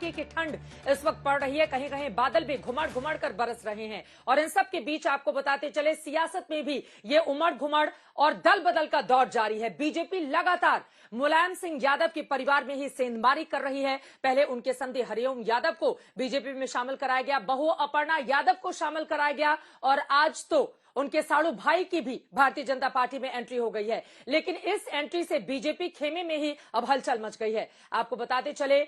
कड़ाके की ठंड इस वक्त पड़ रही है, कहीं कहीं बादल भी घुमड़ घुमड़ कर बरस रहे हैं। और इन सब के बीच आपको बताते चले, सियासत में भी ये उमड़ घुमड़ और दल बदल का दौर जारी है। बीजेपी लगातार मुलायम सिंह यादव के परिवार में ही सेंधमारी कर रही है। पहले उनके संधि हरिओम यादव को बीजेपी में शामिल कराया गया, बहू अपर्णा यादव को शामिल कराया गया और आज तो उनके साड़ू भाई की भी भारतीय जनता पार्टी में एंट्री हो गई है। लेकिन इस एंट्री से बीजेपी खेमे में ही अब हलचल मच गई है। आपको बताते चले,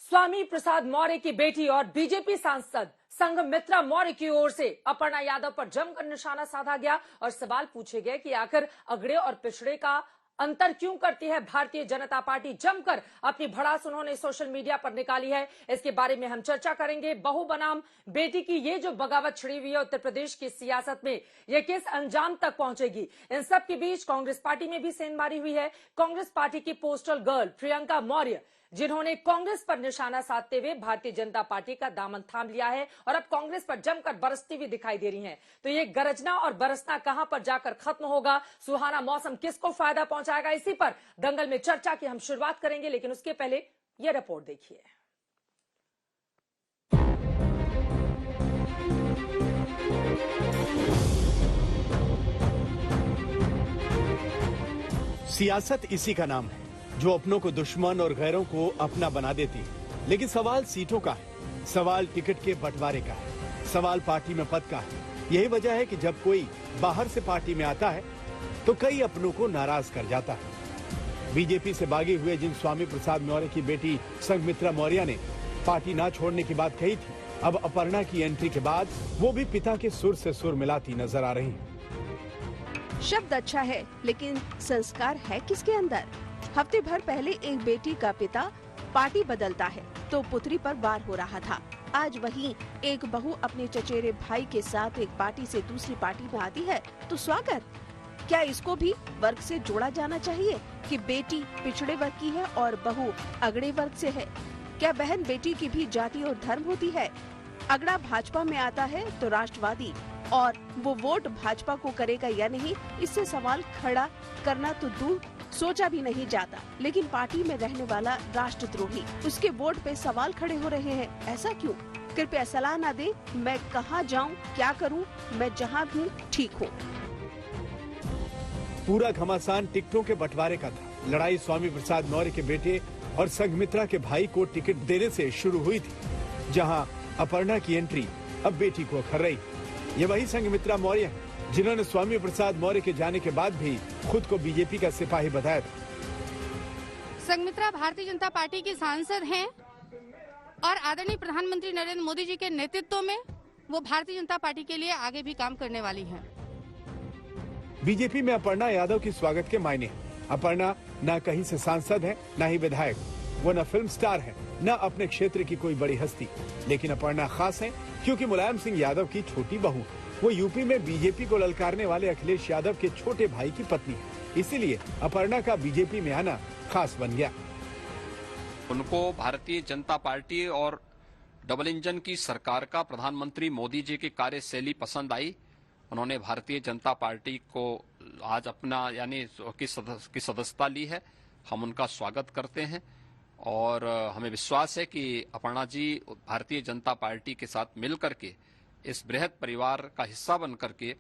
स्वामी प्रसाद मौर्य की बेटी और बीजेपी सांसद संघमित्रा मौर्य की ओर से अपर्णा यादव पर जमकर निशाना साधा गया और सवाल पूछे गए कि आखिर अगड़े और पिछड़े का अंतर क्यों करती है भारतीय जनता पार्टी। जमकर अपनी भड़ास उन्होंने सोशल मीडिया पर निकाली है। इसके बारे में हम चर्चा करेंगे। बहू बनाम बेटी की ये जो बगावत छिड़ी हुई है उत्तर प्रदेश की सियासत में, ये किस अंजाम तक पहुंचेगी। इन सब के बीच कांग्रेस पार्टी में भी सेंधमारी हुई है। कांग्रेस पार्टी की पोस्टल गर्ल प्रियंका मौर्य, जिन्होंने कांग्रेस पर निशाना साधते हुए भारतीय जनता पार्टी का दामन थाम लिया है और अब कांग्रेस पर जमकर बरसती हुई दिखाई दे रही हैं। तो ये गरजना और बरसना कहां पर जाकर खत्म होगा, सुहाना मौसम किसको फायदा पहुंचाएगा, इसी पर दंगल में चर्चा की हम शुरुआत करेंगे। लेकिन उसके पहले यह रिपोर्ट देखिए। सियासत इसी का नाम है जो अपनों को दुश्मन और गैरों को अपना बना देती है। लेकिन सवाल सीटों का है, सवाल टिकट के बंटवारे का है, सवाल पार्टी में पद का है। यही वजह है कि जब कोई बाहर से पार्टी में आता है तो कई अपनों को नाराज कर जाता है। बीजेपी से भागे हुए जिन स्वामी प्रसाद मौर्य की बेटी संघमित्रा मौर्य ने पार्टी ना छोड़ने की बात कही थी, अब अपर्णा की एंट्री के बाद वो भी पिता के सुर से सुर मिलाती नजर आ रही है। शब्द अच्छा है, लेकिन संस्कार है किसके अंदर। हफ्ते भर पहले एक बेटी का पिता पार्टी बदलता है तो पुत्री पर वार हो रहा था। आज वहीं एक बहू अपने चचेरे भाई के साथ एक पार्टी से दूसरी पार्टी में आती है तो स्वागत। क्या इसको भी वर्ग से जोड़ा जाना चाहिए कि बेटी पिछड़े वर्ग की है और बहू अगड़े वर्ग से है। क्या बहन बेटी की भी जाति और धर्म होती है। अगड़ा भाजपा में आता है तो राष्ट्रवादी, और वो वोट भाजपा को करेगा या नहीं, इससे सवाल खड़ा करना तो दूर सोचा भी नहीं जाता। लेकिन पार्टी में रहने वाला राष्ट्रद्रोही, उसके वोट पे सवाल खड़े हो रहे हैं। ऐसा क्यों? कृपया सलाह न दे, मैं कहाँ जाऊँ, क्या करूँ, मैं जहाँ भी ठीक हूँ। पूरा घमासान टिकटों के बंटवारे का था। लड़ाई स्वामी प्रसाद मौर्य के बेटे और संघमित्रा के भाई को टिकट देने से शुरू हुई थी, जहां अपर्णा की एंट्री अब बेटी को अखर रही। ये वही संघमित्रा मौर्य है जिन्होंने स्वामी प्रसाद मौर्य के जाने के बाद भी खुद को बीजेपी का सिपाही बताया था। संघमित्रा भारतीय जनता पार्टी की सांसद हैं और आदरणीय प्रधानमंत्री नरेंद्र मोदी जी के नेतृत्व में वो भारतीय जनता पार्टी के लिए आगे भी काम करने वाली हैं। बीजेपी में अपर्णा यादव की स्वागत के मायने हैं। अपर्णा न कहीं से सांसद है, न ही विधायक, वो न फिल्म स्टार है, न अपने क्षेत्र की कोई बड़ी हस्ती। लेकिन अपर्णा खास है क्योंकि मुलायम सिंह यादव की छोटी बहू, वो यूपी में बीजेपी को ललकारने वाले अखिलेश यादव के छोटे भाई की पत्नी है। इसीलिए अपर्णा का बीजेपी में आना खास बन गया। उनको भारतीय जनता पार्टी और डबल इंजन की सरकार का प्रधानमंत्री मोदी जी की कार्यशैली पसंद आई। उन्होंने भारतीय जनता पार्टी को आज अपना यानी की सदस्यता ली है। हम उनका स्वागत करते हैं और हमें विश्वास है कि अपर्णा जी भारतीय जनता पार्टी के साथ मिलकर के इस बृहद परिवार का हिस्सा बन करके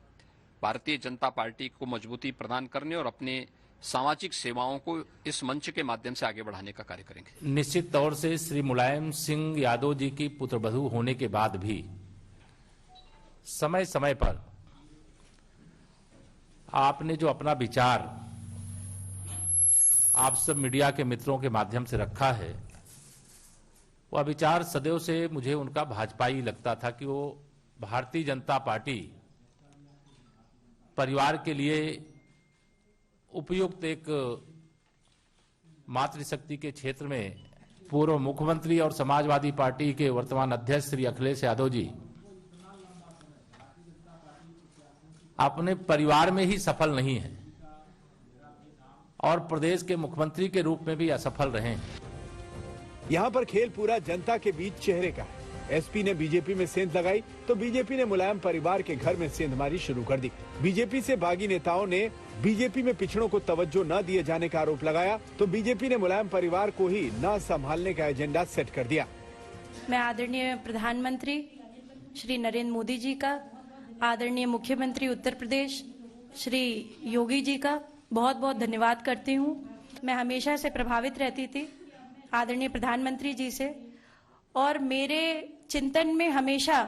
भारतीय जनता पार्टी को मजबूती प्रदान करने और अपने सामाजिक सेवाओं को इस मंच के माध्यम से आगे बढ़ाने का कार्य करेंगे। निश्चित तौर से श्री मुलायम सिंह यादव जी की पुत्रवधू होने के बाद भी समय समय पर आपने जो अपना विचार आप सब मीडिया के मित्रों के माध्यम से रखा है, वह विचार सदैव से मुझे उनका भाजपाई लगता था कि वो भारतीय जनता पार्टी परिवार के लिए उपयुक्त एक मातृशक्ति के क्षेत्र में पूर्व मुख्यमंत्री और समाजवादी पार्टी के वर्तमान अध्यक्ष श्री अखिलेश यादव जी अपने परिवार में ही सफल नहीं है और प्रदेश के मुख्यमंत्री के रूप में भी असफल रहे हैं। यहाँ पर खेल पूरा जनता के बीच चेहरे का है। एसपी ने बीजेपी में सेंध लगाई तो बीजेपी ने मुलायम परिवार के घर में सेंधमारी शुरू कर दी। बीजेपी से बागी नेताओं ने बीजेपी में पिछड़ों को तवज्जो न दिए जाने का आरोप लगाया तो बीजेपी ने मुलायम परिवार को ही न संभालने का एजेंडा सेट कर दिया। मैं आदरणीय प्रधानमंत्री श्री नरेंद्र मोदी जी का, आदरणीय मुख्यमंत्री उत्तर प्रदेश श्री योगी जी का बहुत बहुत धन्यवाद करती हूँ। मैं हमेशा से प्रभावित रहती थी आदरणीय प्रधानमंत्री जी से, और मेरे चिंतन में हमेशा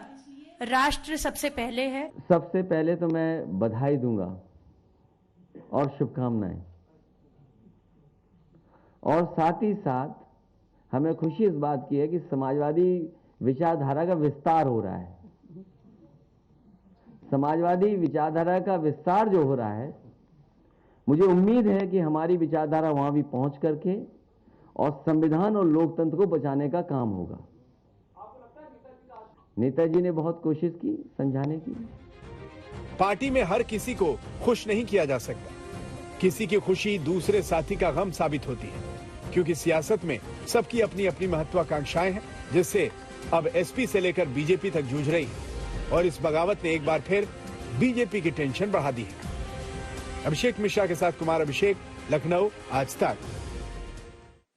राष्ट्र सबसे पहले है। सबसे पहले तो मैं बधाई दूंगा और शुभकामनाएं, और साथ ही साथ हमें खुशी इस बात की है कि समाजवादी विचारधारा का विस्तार हो रहा है। समाजवादी विचारधारा का विस्तार जो हो रहा है, मुझे उम्मीद है कि हमारी विचारधारा वहां भी पहुंच करके और संविधान और लोकतंत्र को बचाने का काम होगा। नेताजी ने बहुत कोशिश की समझाने की। पार्टी में हर किसी को खुश नहीं किया जा सकता। किसी की खुशी दूसरे साथी का गम साबित होती है, क्योंकि सियासत में सबकी अपनी अपनी महत्वाकांक्षाएं हैं, जिससे अब एसपी से लेकर बीजेपी तक जूझ रही है। और इस बगावत ने एक बार फिर बीजेपी की टेंशन बढ़ा दी है। अभिषेक मिश्रा के साथ कुमार अभिषेक, लखनऊ, आज तक।